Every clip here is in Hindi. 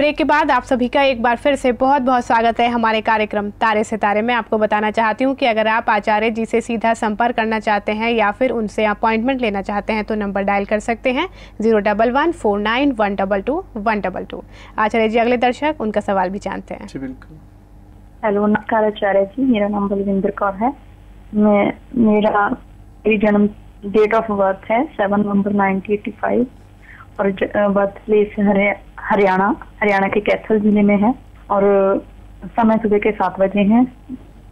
ब्रेक के बाद आप सभी का एक बार फिर से बहुत बहुत स्वागत है हमारे कार्यक्रम तारे सितारे में। आपको बताना चाहती हूँ कि अगर आप आचार्य जी से सीधा संपर्क करना चाहते हैं या फिर उनसे अपॉइंटमेंट लेना चाहते हैं तो नंबर डायल कर सकते हैं 01149122122। आचार्य जी अगले दर्शक उनका सवाल भी जानते हैं। जी बिल्कुल। हेलो नमस्कार आचार्य जी, मेरा नाम बलविंदर कौर है। मेरी जन्म डेट ऑफ बर्थ है 7 नवंबर 1985 और बर्थ प्लेस हरियाणा के कैथल जिले में है और समय सुबह के 7 बजे हैं।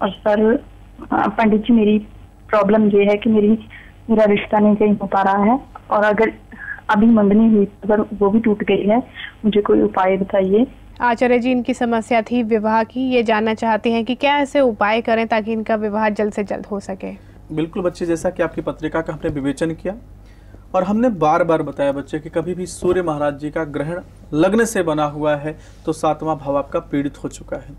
और सर पंडित जी, मेरी प्रॉब्लम ये है कि मेरा रिश्ता नहीं कहीं हो पा रहा है और अगर अभी मंगनी हुई अगर वो भी टूट गई है, मुझे कोई उपाय बताइए। आचार्य जी इनकी समस्या थी विवाह की, ये जानना चाहती हैं कि क्या ऐसे उपाय करें ताकि इनका विवाह जल्द से जल्द हो सके। बिल्कुल बच्चे, जैसा कि आपकी पत्रिका का हमने विवेचन किया और हमने बार बार बताया बच्चे कि कभी भी सूर्य महाराज जी का ग्रहण लग्न से बना हुआ है तो 7वां भाव आपका पीड़ित हो चुका है।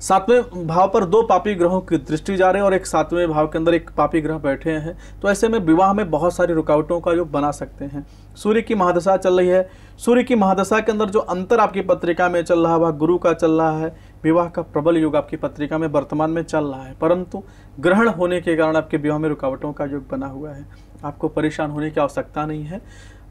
7वें भाव पर 2 पापी ग्रहों की दृष्टि जा रही है और एक 7वें भाव के अंदर एक पापी ग्रह बैठे हैं, तो ऐसे में विवाह में बहुत सारी रुकावटों का योग बना सकते हैं। सूर्य की महादशा चल रही है, सूर्य की महादशा के अंदर जो अंतर आपकी पत्रिका में चल रहा है वह गुरु का चल रहा है। विवाह का प्रबल योग आपकी पत्रिका में वर्तमान में चल रहा है, परंतु ग्रहण होने के कारण आपके विवाह में रुकावटों का योग बना हुआ है। आपको परेशान होने की आवश्यकता नहीं है।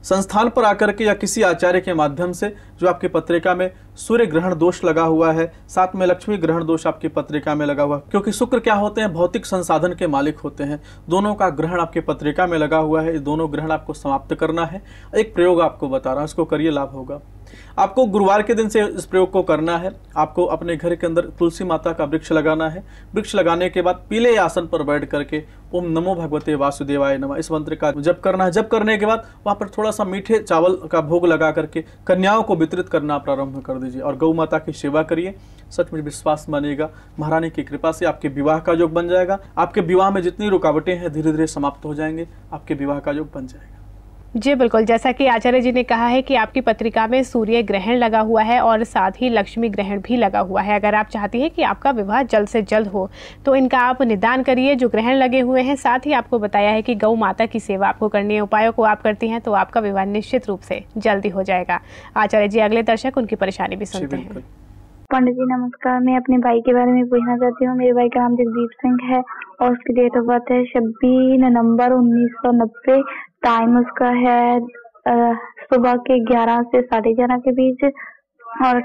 संस्थान पर आकर के या किसी आचार्य के माध्यम से जो आपकी पत्रिका में सूर्य ग्रहण दोष लगा हुआ है, साथ में लक्ष्मी ग्रहण दोष आपकी पत्रिका में लगा हुआ है, क्योंकि शुक्र क्या होते हैं, भौतिक संसाधन के मालिक होते हैं। दोनों का ग्रहण आपकी पत्रिका में लगा हुआ है, ये दोनों ग्रहण आपको समाप्त करना है। एक प्रयोग आपको बता रहा हूँ, इसको करिए, लाभ होगा। आपको गुरुवार के दिन से इस प्रयोग को करना है। आपको अपने घर के अंदर तुलसी माता का वृक्ष लगाना है। वृक्ष लगाने के बाद पीले आसन पर बैठ करके ओम नमो भगवते वासुदेवाय नमः इस मंत्र का जप करना है। जप करने के बाद वहाँ पर थोड़ा सा मीठे चावल का भोग लगा करके कन्याओं को वितरित करना प्रारंभ कर दीजिए और गौ माता की सेवा करिए। सच में विश्वास मानिएगा, महारानी की कृपा से आपके विवाह का योग बन जाएगा। आपके विवाह में जितनी रुकावटें हैं धीरे धीरे समाप्त हो जाएंगे, आपके विवाह का योग बन जाएगा। जी बिल्कुल, जैसा कि आचार्य जी ने कहा है कि आपकी पत्रिका में सूर्य ग्रहण लगा हुआ है और साथ ही लक्ष्मी ग्रहण भी लगा हुआ है। अगर आप चाहती हैं कि आपका विवाह जल्द से जल्द हो तो इनका आप निदान करिए जो ग्रहण लगे हुए हैं। साथ ही आपको बताया है कि गौ माता की सेवा आपको करनी है। उपायों को आप करती हैं तो आपका विवाह निश्चित रूप से जल्दी हो जाएगा। आचार्य जी अगले दर्शक उनकी परेशानी भी सुनते हैं। पंडित जी नमस्कार, मैं अपने भाई के बारे में पूछना चाहती हूँ। मेरे भाई का नाम जगदीप सिंह है और उसकी डेट ऑफ बर्थ है 26 नवंबर 1990। टाइम उसका है सुबह के 11 से 11:30 के बीच और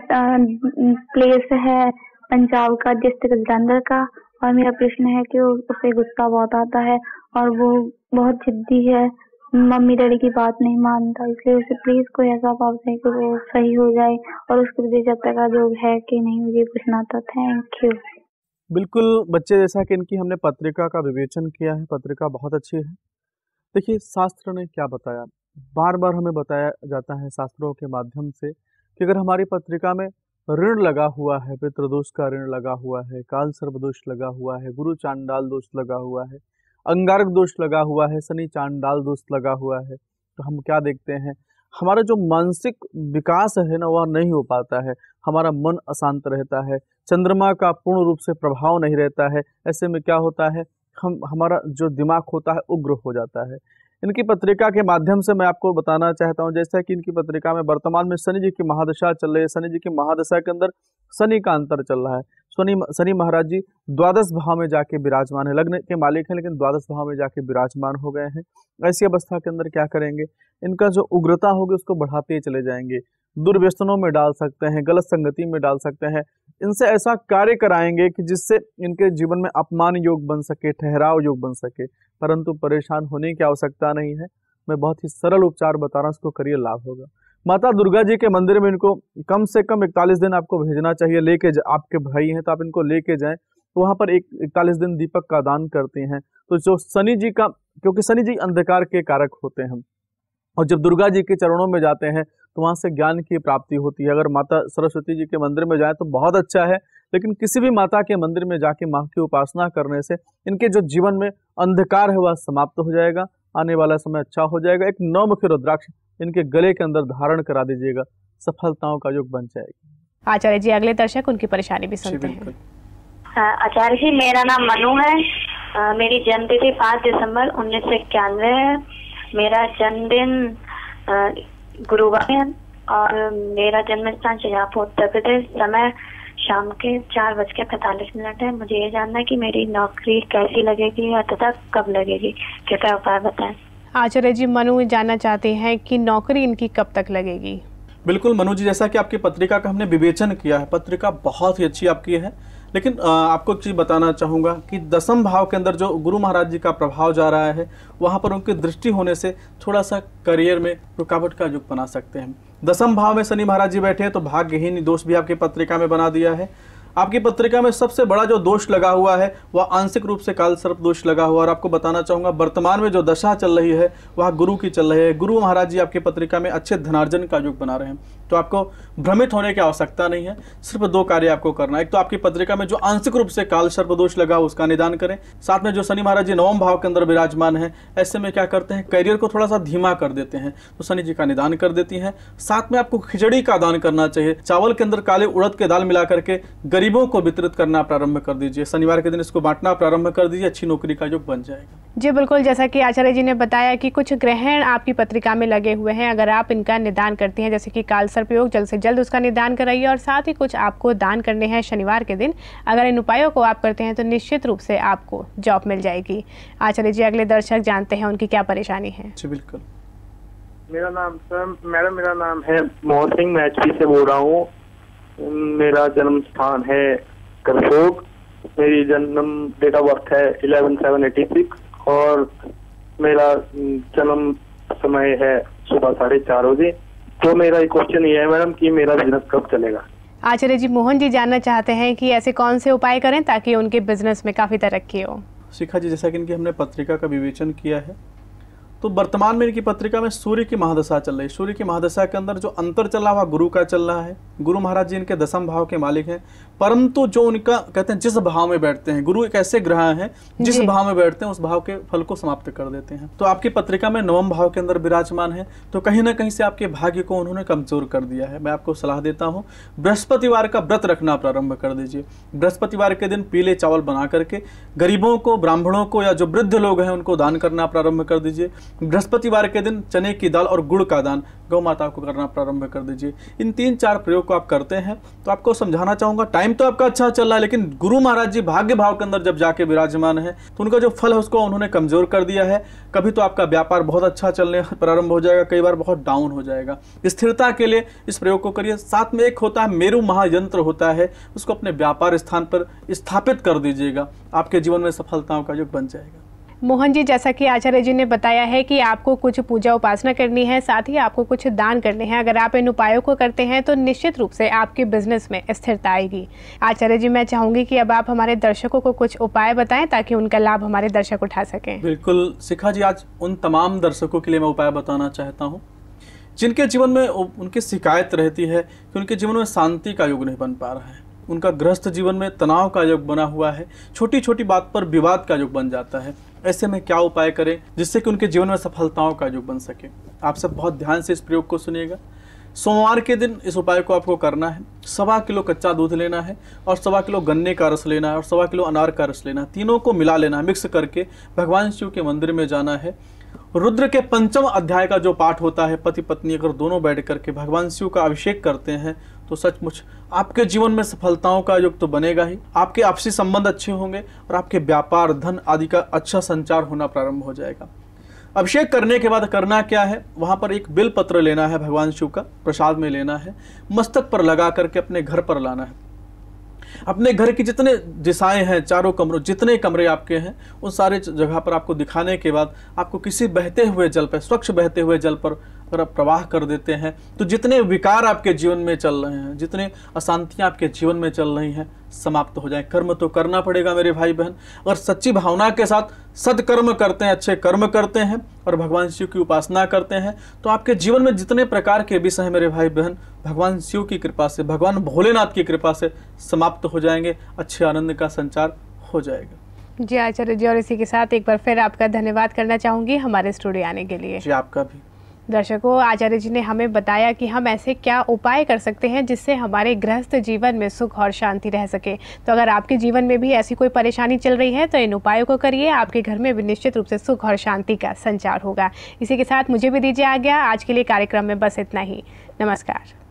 प्लेस है पंजाब का, डिस्ट्रिक्ट जलंधर का। और मेरा प्रश्न है कि उसे गुस्सा बहुत आता है और वो बहुत जिद्दी है, मम्मी डैडी की बात नहीं मानता, इसलिए उसे प्लीज कोई ऐसा भाव है कि वो सही हो जाए और उसके लिए जब तक का योग है कि नहीं, मुझे पूछना था। Thank you. बिल्कुल बच्चे, जैसा कि इनकी हमने पत्रिका का विवेचन किया है, पत्रिका बहुत अच्छी है। देखिए शास्त्र ने क्या बताया, बार बार हमें बताया जाता है शास्त्रों के माध्यम से कि अगर हमारी पत्रिका में ऋण लगा हुआ है, पितृदोष का ऋण लगा हुआ है, काल सर्प दोष लगा हुआ है, गुरु चांडाल दोष लगा हुआ है, अंगारक दोष लगा हुआ है, शनि चांडाल दोष लगा हुआ है, तो हम क्या देखते हैं, हमारा जो मानसिक विकास है ना वह नहीं हो पाता है। हमारा मन अशांत रहता है, चंद्रमा का पूर्ण रूप से प्रभाव नहीं रहता है। ऐसे में क्या होता है, हमारा जो दिमाग होता है उग्र हो जाता है। इनकी पत्रिका के माध्यम से मैं आपको बताना चाहता हूं, जैसा कि इनकी पत्रिका में वर्तमान में शनि जी की महादशा चल रही है। शनि जी की महादशा के अंदर शनि का अंतर चल रहा है। शनि महाराज जी द्वादश भाव में जाके विराजमान है, लग्न के मालिक हैं लेकिन द्वादश भाव में जाके विराजमान हो गए हैं। ऐसी अवस्था के अंदर क्या करेंगे, इनका जो उग्रता होगी उसको बढ़ाते चले जाएंगे, दुर्व्यसनों में डाल सकते हैं, गलत संगति में डाल सकते हैं। इनसे ऐसा कार्य कराएंगे कि जिससे इनके जीवन में अपमान योग बन सके, ठहराव योग बन सके, परंतु परेशान होने की आवश्यकता नहीं है। मैं बहुत ही सरल उपचार बता रहा हूँ, इसको करिए, लाभ होगा। माता दुर्गा जी के मंदिर में इनको कम से कम 41 दिन आपको भेजना चाहिए। लेके आपके भाई हैं तो आप इनको लेके जाएं, तो वहाँ पर 41 दिन दीपक का दान करते हैं। तो जो शनि जी का, क्योंकि शनि जी अंधकार के कारक होते हैं और जब दुर्गा जी के चरणों में जाते हैं तो वहाँ से ज्ञान की प्राप्ति होती है। अगर माता सरस्वती जी के मंदिर में जाए तो बहुत अच्छा है, लेकिन किसी भी माता के मंदिर में जाके माँ की उपासना करने से इनके जो जीवन में अंधकार है वह समाप्त हो जाएगा, आने वाला समय अच्छा हो जाएगा। एक 9 मुखी रुद्राक्ष इनके गले के अंदर धारण करा दीजिएगा, सफलताओं का योग बन जाएगा। आचार्य जी अगले दर्शक उनकी परेशानी भी सुनते हैं। आचार्य जी मेरा नाम मनु है, मेरी जन्म तिथि 5 दिसंबर 1991 है। मेरा जन्मदिन गुरुवार है और मेरा जन्म स्थान शाहजहाँपुर उत्तर प्रदेश। समय शाम के 4:45 है। मुझे ये जानना है कि मेरी नौकरी कैसी लगेगी तथा कब लगेगी, कृपया उपाय बताएं। आचार्य जी, मनु जानना चाहते हैं कि नौकरी इनकी कब तक लगेगी। बिल्कुल मनु जी, जैसा कि आपकी पत्रिका का हमने विवेचन किया है, पत्रिका बहुत ही अच्छी आपकी है, लेकिन आपको एक चीज़ बताना चाहूँगा कि दसम भाव के अंदर जो गुरु महाराज जी का प्रभाव जा रहा है, वहाँ पर उनकी दृष्टि होने से थोड़ा सा करियर में रुकावट का युग बना सकते हैं। दसम भाव में शनि महाराज जी बैठे हैं तो भाग्यहीन दोष भी आपकी पत्रिका में बना दिया है। आपकी पत्रिका में सबसे बड़ा जो दोष लगा हुआ है वह आंशिक रूप से काल सर्प दोष लगा हुआ। और आपको बताना चाहूँगा वर्तमान में जो दशा चल रही है वह गुरु की चल रही है। गुरु महाराज जी आपकी पत्रिका में अच्छे धनार्जन का युग बना रहे हैं, तो आपको भ्रमित होने की आवश्यकता नहीं है। सिर्फ 2 कार्य आपको करना है। एक तो आपकी पत्रिका में जो आंशिक रूप से काल सर्प दोष लगा उसका निदान करें, साथ में जो शनि महाराज जी 9वें भाव के अंदर विराजमान है, ऐसे में क्या करते हैं, करियर को थोड़ा सा धीमा कर देते हैं, तो शनि जी का निदान कर देती हैं। साथ में आपको खिचड़ी का दान करना चाहिए। चावल के अंदर काले उड़द के दाल मिला करके गरीबों को वितरित करना प्रारंभ कर दीजिए। शनिवार के दिन इसको बांटना प्रारंभ कर दीजिए, अच्छी नौकरी का योग बन जाएगा। जी बिल्कुल, जैसा कि आचार्य जी ने बताया कि कुछ ग्रहण आपकी पत्रिका में लगे हुए हैं, अगर आप इनका निदान करती हैं, जैसे कि काल सर्प योग, जल्द से जल्द उसका निदान कराइए। और साथ ही कुछ आपको दान करने हैं शनिवार के दिन। अगर इन उपायों को आप करते हैं तो निश्चित रूप से आपको जॉब मिल जाएगी। आचार्य जी, अगले दर्शक जानते हैं उनकी क्या परेशानी है। जी बिल्कुल। मेरा नाम है मोहन सिंह, मैं HP से बोल रहा हूँ। मेरा जन्म स्थान है करसोग। मेरी जन्म डेट ऑफ बर्थ है 11/7/86 और मेरा जन्म समय है सुबह 4:30 बजे। तो मेरा एक क्वेश्चन ये है मैडम कि मेरा बिजनेस कब चलेगा। आचार्य जी, मोहन जी जानना चाहते हैं कि ऐसे कौन से उपाय करें ताकि उनके बिजनेस में काफ़ी तरक्की हो। शिखा जी, जैसा कि इनकी हमने पत्रिका का विवेचन किया है, तो वर्तमान में इनकी पत्रिका में सूर्य की महादशा चल रही है। सूर्य की महादशा के अंदर जो अंतर चल रहा है गुरु का चल रहा है। गुरु महाराज जी इनके दसम भाव के मालिक हैं, परंतु जो उनका कहते हैं जिस भाव में बैठते हैं, गुरु एक ऐसे ग्रह हैं जिस भाव में बैठते हैं उस भाव के फल को समाप्त कर देते हैं। तो आपकी पत्रिका में 9वें भाव के अंदर विराजमान है, तो कहीं ना कहीं से आपके भाग्य को उन्होंने कमजोर कर दिया है। मैं आपको सलाह देता हूँ, बृहस्पतिवार का व्रत रखना प्रारंभ कर दीजिए। बृहस्पतिवार के दिन पीले चावल बना करके गरीबों को, ब्राह्मणों को या जो वृद्ध लोग हैं उनको दान करना प्रारंभ कर दीजिए। बृहस्पतिवार के दिन चने की दाल और गुड़ का दान गौ माता को करना प्रारंभ कर दीजिए। इन 3-4 प्रयोग को आप करते हैं तो आपको समझाना चाहूंगा, टाइम तो आपका अच्छा चल रहा है, लेकिन गुरु महाराज जी भाग्य भाव के अंदर जब जाके विराजमान है तो उनका जो फल है उसको उन्होंने कमजोर कर दिया है। कभी तो आपका व्यापार बहुत अच्छा चलने प्रारंभ हो जाएगा, कई बार बहुत डाउन हो जाएगा। स्थिरता के लिए इस प्रयोग को करिए। साथ में एक होता है मेरु महायंत्र होता है, उसको अपने व्यापार स्थान पर स्थापित कर दीजिएगा, आपके जीवन में सफलताओं का युग बन जाएगा। मोहन जी, जैसा कि आचार्य जी ने बताया है कि आपको कुछ पूजा उपासना करनी है, साथ ही आपको कुछ दान करने हैं। अगर आप इन उपायों को करते हैं तो निश्चित रूप से आपके बिजनेस में स्थिरता आएगी। आचार्य जी, मैं चाहूंगी कि अब आप हमारे दर्शकों को कुछ उपाय बताएं ताकि उनका लाभ हमारे दर्शक उठा सकें। बिल्कुल शिखा जी, आज उन तमाम दर्शकों के लिए मैं उपाय बताना चाहता हूँ जिनके जीवन में उनकी शिकायत रहती है कि उनके जीवन में शांति का युग नहीं बन पा रहा है, उनका गृहस्थ जीवन में तनाव का युग बना हुआ है, छोटी छोटी बात पर विवाद का युग बन जाता है। ऐसे में क्या उपाय करें जिससे कि उनके जीवन में सफलताओं का युग बन सके। आप सब बहुत ध्यान से इस प्रयोग को सुनिएगा। सोमवार के दिन इस उपाय को आपको करना है। 1.25 किलो कच्चा दूध लेना है और 1.25 किलो गन्ने का रस लेना है और 1.25 किलो अनार का रस लेना है। तीनों को मिला लेना है, मिक्स करके भगवान शिव के मंदिर में जाना है। रुद्र के 5वें अध्याय का जो पाठ होता है, पति पत्नी अगर दोनों बैठ करके भगवान शिव का अभिषेक करते हैं तो सचमुच आपके जीवन में सफलताओं का युग तो बनेगा ही। आपके आपसी संबंध अच्छे होंगे और आपके व्यापार, धन आदि का अच्छा संचार होना प्रारंभ हो जाएगा। अभिषेक करने के बाद करना क्या है, वहाँ पर एक बिल पत्र लेना है, भगवान शिव का प्रसाद में लेना है, मस्तक पर लगा करके अपने घर पर लाना है। अपने घर की जितने दिशाएं हैं, चारों कमरों, जितने कमरे आपके हैं, उन सारे जगह पर आपको दिखाने के बाद आपको किसी बहते हुए जल पर, स्वच्छ बहते हुए जल पर अगर आप प्रवाह कर देते हैं तो जितने विकार आपके जीवन में चल रहे हैं, जितने अशांतियां आपके जीवन में चल रही हैं, समाप्त हो जाए। कर्म तो करना पड़ेगा मेरे भाई बहन। अगर सच्ची भावना के साथ सदकर्म करते हैं, अच्छे कर्म करते हैं और भगवान शिव की उपासना करते हैं तो आपके जीवन में जितने प्रकार के विषय हैं मेरे भाई बहन, भगवान शिव की कृपा से, भगवान भोलेनाथ की कृपा से समाप्त हो जाएंगे, अच्छे आनंद का संचार हो जाएगा। जी आचार्य जी, और इसी के साथ एक बार फिर आपका धन्यवाद करना चाहूँगी हमारे स्टूडियो आने के लिए। जी आपका भी। दर्शकों, आचार्य जी ने हमें बताया कि हम ऐसे क्या उपाय कर सकते हैं जिससे हमारे गृहस्थ जीवन में सुख और शांति रह सके। तो अगर आपके जीवन में भी ऐसी कोई परेशानी चल रही है तो इन उपायों को करिए, आपके घर में भी निश्चित रूप से सुख और शांति का संचार होगा। इसी के साथ मुझे भी दीजिए आज्ञा। आज के लिए कार्यक्रम में बस इतना ही। नमस्कार।